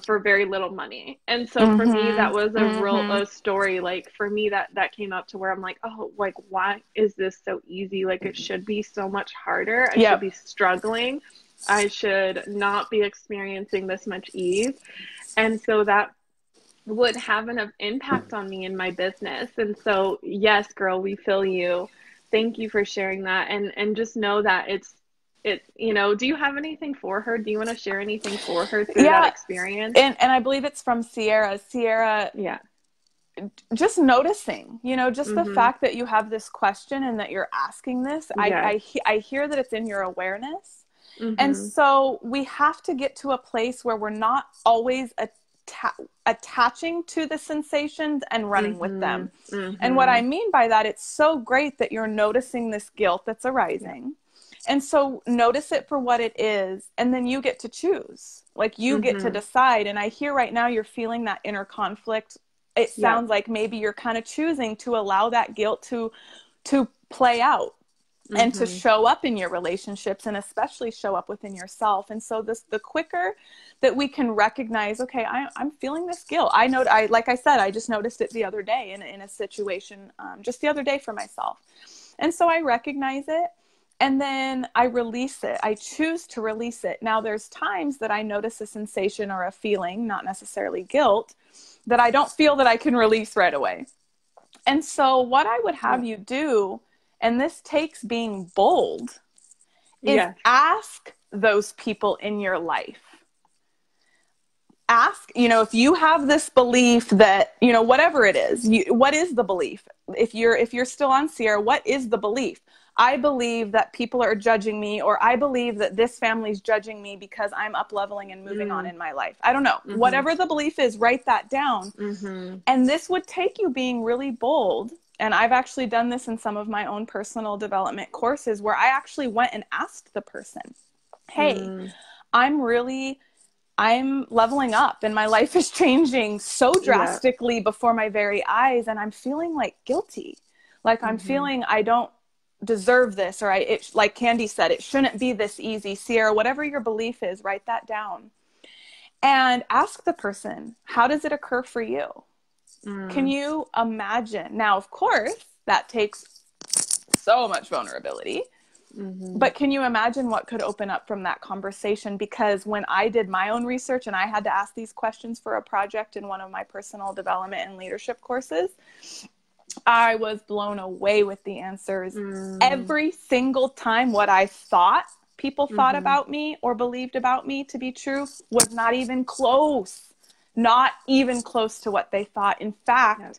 for very little money. And so for me, that was a story. Like for me, that came up to where I'm like, oh, like, why is this so easy? Like it should be so much harder. I should be struggling. I should not be experiencing this much ease. And so that would have an impact on me in my business. And so, yes, girl, we feel you. Thank you for sharing that. And just know that it's, do you have anything for her? Do you want to share anything for her through that experience? And I believe it's from Sierra. Just noticing, just the fact that you have this question and that you're asking this, I hear that it's in your awareness. And so we have to get to a place where we're not always attaching to the sensations and running with them. And what I mean by that, it's so great that you're noticing this guilt that's arising. And so notice it for what it is, and then you get to choose. Like you get to decide. And I hear right now you're feeling that inner conflict. It sounds like maybe you're kind of choosing to allow that guilt to play out. And to show up in your relationships, and especially show up within yourself. And so the quicker that we can recognize, okay, I'm feeling this guilt. Like I said, I just noticed it the other day in a situation, just the other day for myself. And so I recognize it, and then I release it. I choose to release it. Now there's times that I notice a sensation or a feeling, not necessarily guilt, that I don't feel that I can release right away. And so what I would have you do, and this takes being bold, is ask those people in your life. Ask, if you have this belief that, whatever it is, what is the belief? If you're still on Sierra, what is the belief? I believe that people are judging me, or I believe that this family's judging me because I'm up leveling and moving on in my life. I don't know. Whatever the belief is, write that down. And this would take you being really bold. And I've actually done this in some of my own personal development courses, where I actually went and asked the person, hey, I'm leveling up and my life is changing so drastically before my very eyes. And I'm feeling like guilty. Like I'm feeling I don't deserve this, or like Candy said, it shouldn't be this easy. Sierra, whatever your belief is, write that down and ask the person, how does it occur for you? Can you imagine? Now, of course, that takes so much vulnerability, but can you imagine what could open up from that conversation? Because when I did my own research and I had to ask these questions for a project in one of my personal development and leadership courses, I was blown away with the answers. Mm. Every single time what I thought people thought Mm-hmm. about me or believed about me to be true was not even close. Not even close to what they thought. In fact, Yep.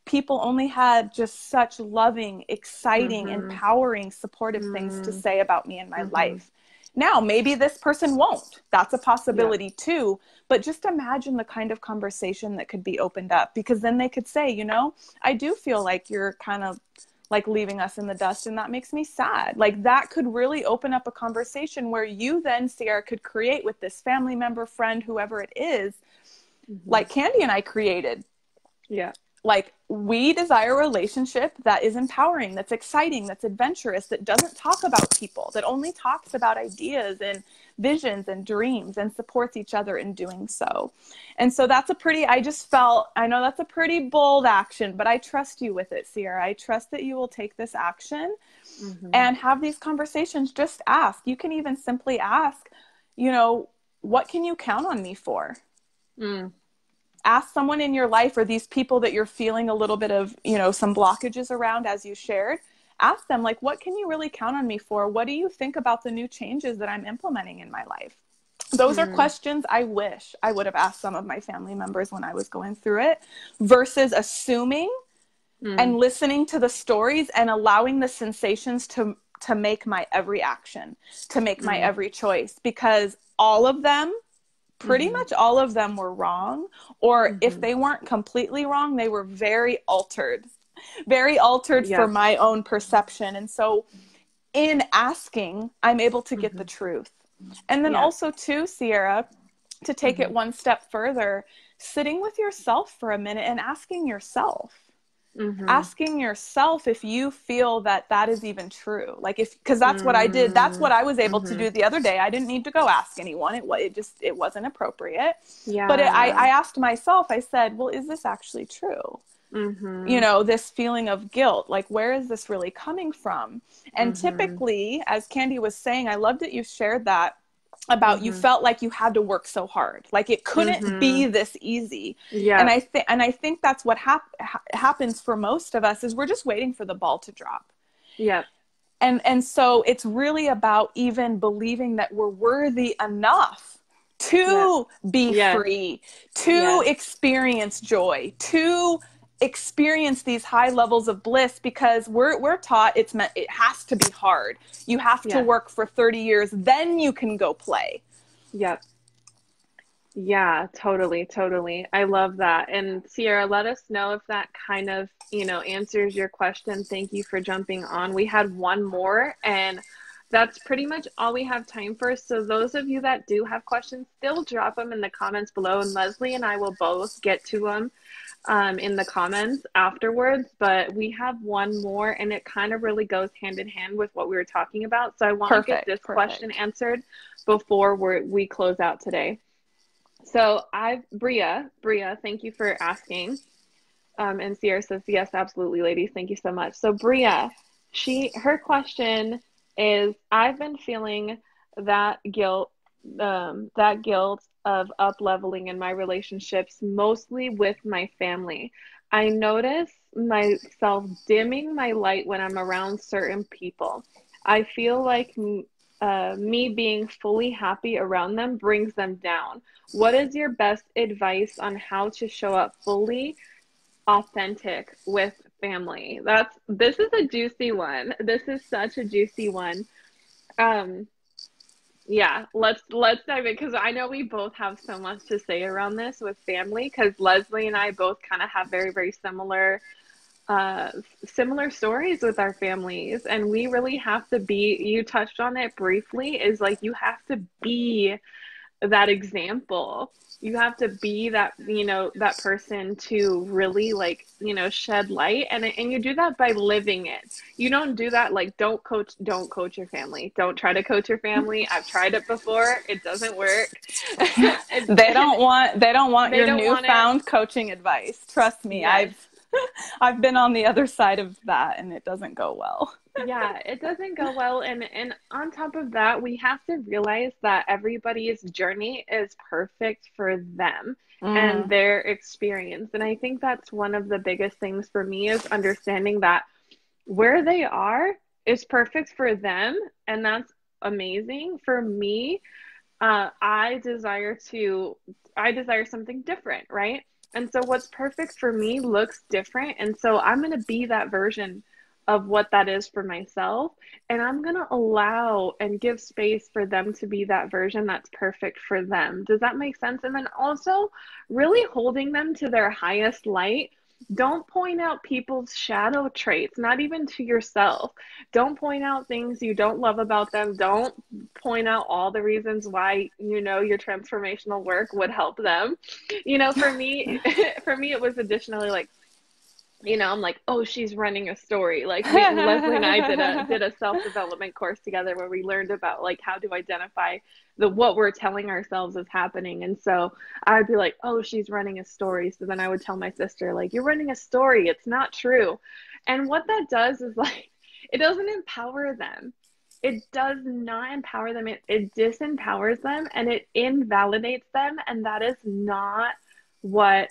people only had just such loving, exciting, Mm-hmm. empowering, supportive things to say about me in my Mm-hmm. life. Now, maybe this person won't. That's a possibility Yep. too. But just imagine the kind of conversation that could be opened up, because then they could say, you know, I do feel like you're kind of like leaving us in the dust, and that makes me sad. Like, that could really open up a conversation where you then, Sierra, could create with this family member, friend, whoever it is, Mm-hmm. like Candy and I created. Yeah. Like, we desire a relationship that is empowering, that's exciting, that's adventurous, that doesn't talk about people, that only talks about ideas and visions and dreams, and supports each other in doing so. And so that's I know that's a pretty bold action, but I trust you with it, Sierra. I trust that you will take this action Mm-hmm. and have these conversations. Just ask. You can even simply ask, you know, what can you count on me for? Mm. Ask someone in your life, or these people that you're feeling a little bit of, you know, some blockages around, as you shared. Ask them, like, what can you really count on me for? What do you think about the new changes that I'm implementing in my life? Those are questions I wish I would have asked some of my family members when I was going through it, versus assuming and listening to the stories and allowing the sensations to make my every action, to make my every choice, because all of them, pretty much all of them, were wrong. Or if they weren't completely wrong, they were very altered for my own perception. And so in asking, I'm able to get the truth. And then also too, Sierra, to take it one step further, sitting with yourself for a minute and asking yourself if you feel that that is even true. Like, because that's what I did. That's what I was able to do the other day. I didn't need to go ask anyone. It wasn't appropriate. Yeah. But I asked myself, I said, well, is this actually true? You know, this feeling of guilt, like, where is this really coming from? And typically, as Candy was saying, I loved that you shared that about you felt like you had to work so hard, like it couldn't be this easy. Yeah. And I think that's what happens for most of us, is we're just waiting for the ball to drop. Yeah. And so it's really about even believing that we're worthy enough to be free, to experience joy, to experience these high levels of bliss, because we're taught it has to be hard. You have to work for 30 years, then you can go play. Yep. Yeah, totally. I love that. And Sierra, let us know if that kind of, you know, answers your question. Thank you for jumping on. We had one more, and that's pretty much all we have time for. So those of you that do have questions, still drop them in the comments below, and Leslie and I will both get to them in the comments afterwards. But we have one more, and it kind of really goes hand in hand with what we were talking about. So I want to get this question answered before we close out today. So Bria, thank you for asking. And Sierra says, yes, absolutely, ladies. Thank you so much. So Bria, her question is, I've been feeling that guilt of up leveling in my relationships, mostly with my family. I notice myself dimming my light when I'm around certain people. I feel like me being fully happy around them brings them down. What is your best advice on how to show up fully authentic with family? This is a juicy one. This is such a juicy one. Yeah, let's dive in, because I know we both have so much to say around this with family, because Leslie and I both kind of have very, very similar stories with our families, and we really have to be, you touched on it briefly, is like, you have to be that example. You have to be that, you know, that person to really, like, you know, shed light, and you do that by living it. You don't do that, like, don't coach your family. Don't try to coach your family. I've tried it before. It doesn't work. They don't want your newfound coaching advice. Trust me. Yes. I've been on the other side of that, and it doesn't go well. Yeah, it doesn't go well. And on top of that, we have to realize that everybody's journey is perfect for them and Mm, their experience. And I think that's one of the biggest things for me is understanding that where they are is perfect for them, and that's amazing. For me, I desire something different, right? And so what's perfect for me looks different. And so I'm going to be that version of what that is for myself. And I'm going to allow and give space for them to be that version that's perfect for them. Does that make sense? And then also really holding them to their highest light. Don't point out people's shadow traits, not even to yourself. Don't point out things you don't love about them. Don't point out all the reasons why your transformational work would help them. For me, for me, it was additionally like, I'm like, oh, she's running a story. Like Leslie and I did a self-development course together where we learned about like how to identify what we're telling ourselves is happening. And so I'd be like, oh, she's running a story. So then I would tell my sister, like, you're running a story. It's not true. And what that does is like, it doesn't empower them. It does not empower them. It disempowers them and it invalidates them. And that is not what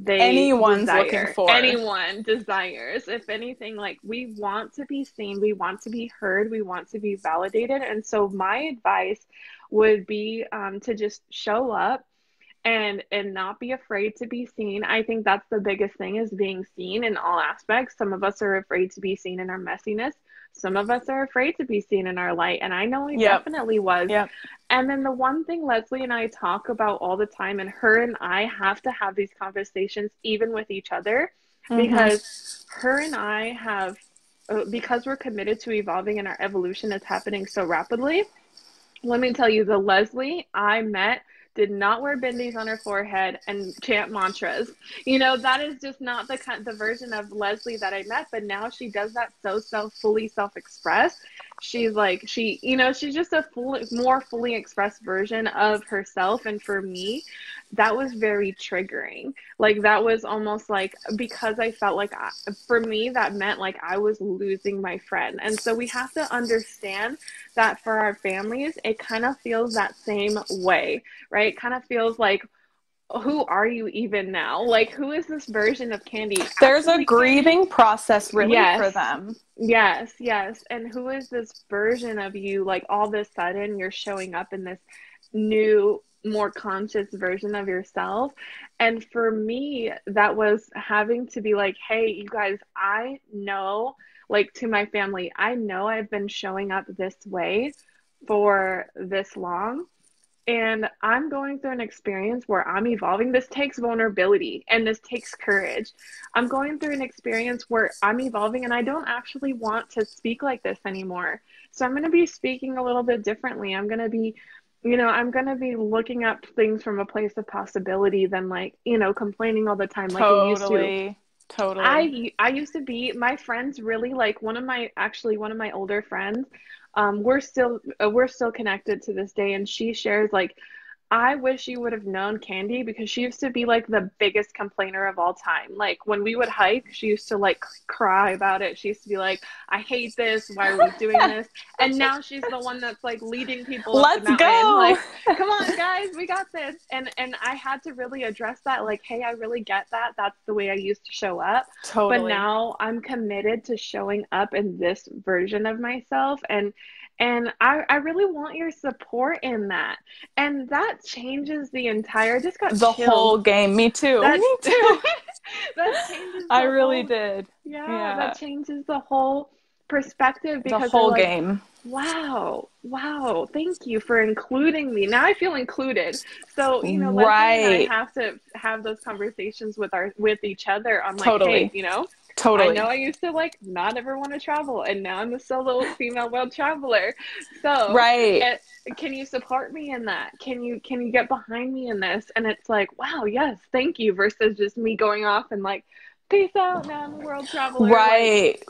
anyone's looking for. Anyone desires. If anything, like we want to be seen, we want to be heard, we want to be validated. And so my advice would be to just show up and not be afraid to be seen. I think that's the biggest thing, is being seen in all aspects. Some of us are afraid to be seen in our messiness. Some of us are afraid to be seen in our light. And I know I definitely was. Yep. And then the one thing Leslie and I talk about all the time, and her and I have to have these conversations even with each other, because her and I have, because we're committed to evolving and our evolution is happening so rapidly. Let me tell you, the Leslie I met did not wear bindis on her forehead and chant mantras. That is just not the version of Leslie that I met. But now she does that fully self-expressed. She's like, she's just a more fully expressed version of herself. And for me, that was very triggering. Like that was almost like, because I felt like for me, that meant like I was losing my friend. And so we have to understand that for our families, it kind of feels that same way, right? It kind of feels like, who are you even now? Like, who is this version of Candy? There's a grieving process really for them. Yes. And who is this version of you? Like all of a sudden you're showing up in this new, more conscious version of yourself. And for me, that was having to be like, hey, you guys, I know, like to my family, I know I've been showing up this way for this long. And I'm going through an experience where I'm evolving. This takes vulnerability and this takes courage. I'm going through an experience where I'm evolving and I don't actually want to speak like this anymore. So I'm going to be speaking a little bit differently. I'm going to be looking at things from a place of possibility than like, complaining all the time like I used to. Totally. I used to be, my friends really, like one of my older friends, we're still connected to this day, and she shares like, I wish you would have known Candy, because she used to be like the biggest complainer of all time. Like when we would hike, she used to like cry about it. She used to be like, I hate this. Why are we doing this? And now she's the one that's like leading people up the mountain. Go. Like, come on guys, we got this. And I had to really address that. Like, hey, I really get that. That's the way I used to show up. Totally. But now I'm committed to showing up in this version of myself. And I really want your support in that. And that changes the entire, just got the chills. Whole game. Me too. Me too. That changes I really did. Yeah, that changes the whole perspective, because the whole like, game. Wow, thank you for including me. Now I feel included. So, Leslie and I have to have those conversations with each other on like, hey, Totally. I know I used to like not ever want to travel, and now I'm a solo female world traveler. So can you support me in that? Can you get behind me in this? And it's like, wow, yes, thank you, versus just me going off and like, peace out, now I'm a world traveler. Right.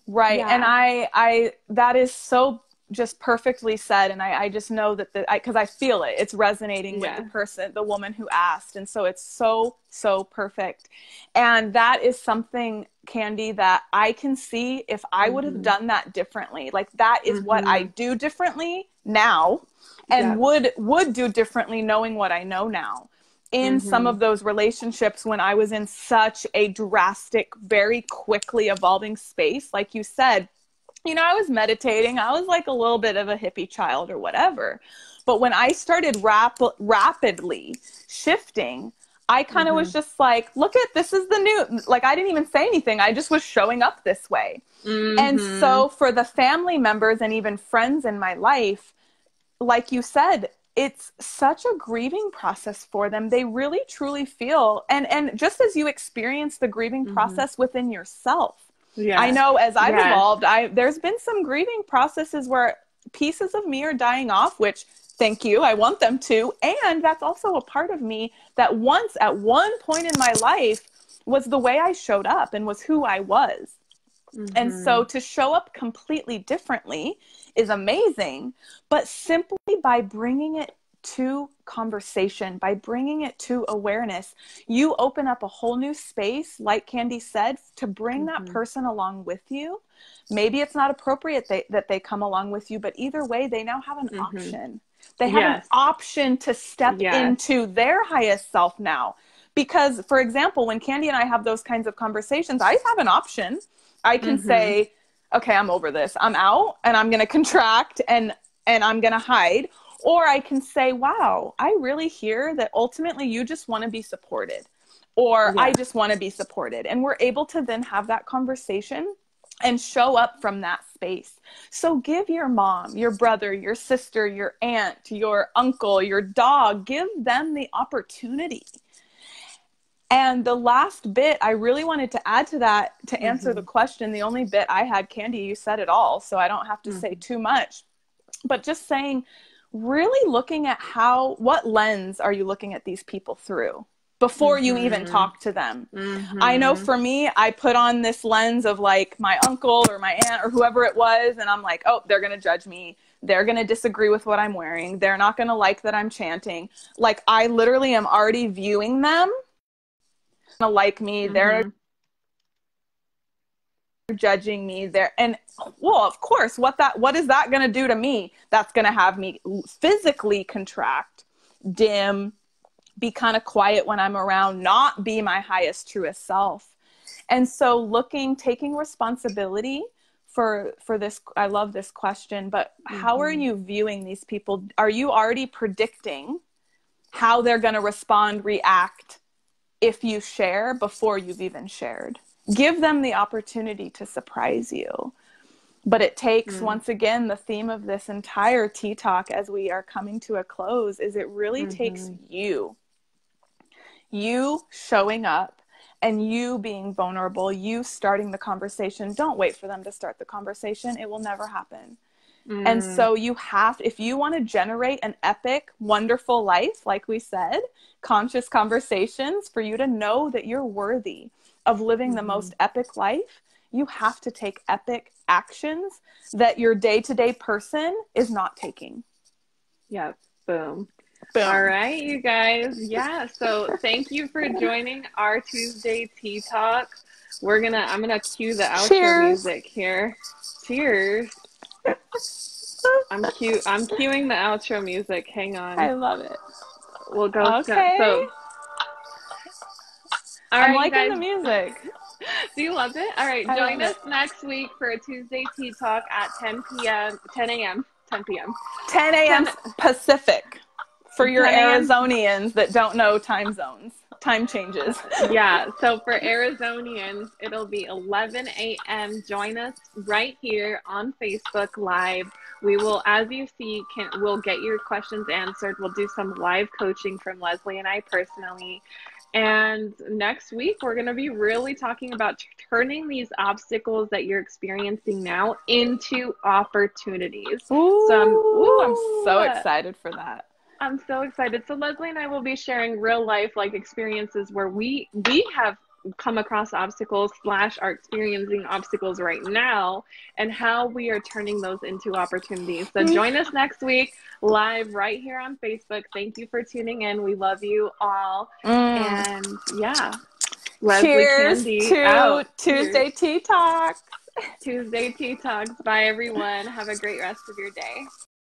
Yeah. And I that is so just perfectly said. And I just know that because I feel it, it's resonating with the woman who asked. And so it's so, so perfect. And that is something, Candy, that I can see if I would have done that differently. Like that is what I do differently now and would do differently knowing what I know now. In some of those relationships when I was in such a drastic, very quickly evolving space, like you said, you know, I was meditating. I was like a little bit of a hippie child or whatever. But when I started rapidly shifting, I kind of was just like, look at, this is the new, like, I didn't even say anything. I just was showing up this way. And so for the family members and even friends in my life, like you said, it's such a grieving process for them. They really truly feel, and just as you experience the grieving process within yourself, I know as I've evolved, there's been some grieving processes where pieces of me are dying off, which thank you, I want them to. And that's also a part of me that once at one point in my life was the way I showed up and was who I was. And so to show up completely differently is amazing, but simply by bringing it to conversation, by bringing it to awareness, you open up a whole new space, like Candy said, to bring that person along with you. Maybe it's not appropriate that they come along with you, but either way, they now have an option. They have an option to step into their highest self now. Because, for example, when Candy and I have those kinds of conversations, I have an option. I can say, okay, I'm over this. I'm out and I'm going to contract and I'm going to hide. Or I can say, wow, I really hear that ultimately you just want to be supported. Or I just want to be supported. And we're able to then have that conversation and show up from that space. So give your mom, your brother, your sister, your aunt, your uncle, your dog, give them the opportunity. And the last bit I really wanted to add to that, to answer the question, the only bit I had, Candy, you said it all, so I don't have to say too much, but just saying, really looking at what lens are you looking at these people through before you even talk to them? I know for me, I put on this lens of like my uncle or my aunt or whoever it was, and I'm like, oh, they're going to judge me. They're going to disagree with what I'm wearing. They're not going to like that I'm chanting. Like I literally am already viewing them like me. They're judging me there. And well, of course, what is that going to do to me? That's going to have me physically contract, dim, be kind of quiet when I'm around, not be my highest, truest self. And so taking responsibility for this, I love this question, but how are you viewing these people? Are you already predicting how they're going to respond, react if you share before you've even shared? Give them the opportunity to surprise you. But it takes, once again, the theme of this entire Tea Talk as we are coming to a close is it really takes you showing up and you being vulnerable, you starting the conversation. Don't wait for them to start the conversation. It will never happen. And so if you want to generate an epic, wonderful life, like we said, conscious conversations for you to know that you're worthy of living the most epic life, you have to take epic actions that your day-to-day person is not taking. Yep. Boom. All right, you guys. Yeah. So thank you for joining our Tuesday Tea Talk. I'm gonna cue the outro music here. Cheers. I'm cueing the outro music. Hang on. I love it. We'll go. Okay. All I'm right, liking guys. the music. Do you love it? All right. Join us next week for a Tuesday Tea Talk at 10 a.m. 10 a.m. Pacific for your Arizonians that don't know time zones, time changes. Yeah. So for Arizonians, it'll be 11 a.m. Join us right here on Facebook Live. We will, as you see, we'll get your questions answered. We'll do some live coaching from Leslie and I personally. And next week, we're going to be really talking about turning these obstacles that you're experiencing now into opportunities. I'm so excited for that. I'm so excited. So Leslie and I will be sharing real life experiences where we have come across obstacles / are experiencing obstacles right now, and how we are turning those into opportunities. So join us next week live right here on Facebook. Thank you for tuning in. We love you all. And yeah, Leslie Cheers Candy to out. Tuesday Tea Talks. Tuesday Tea Talks. Bye, everyone. Have a great rest of your day.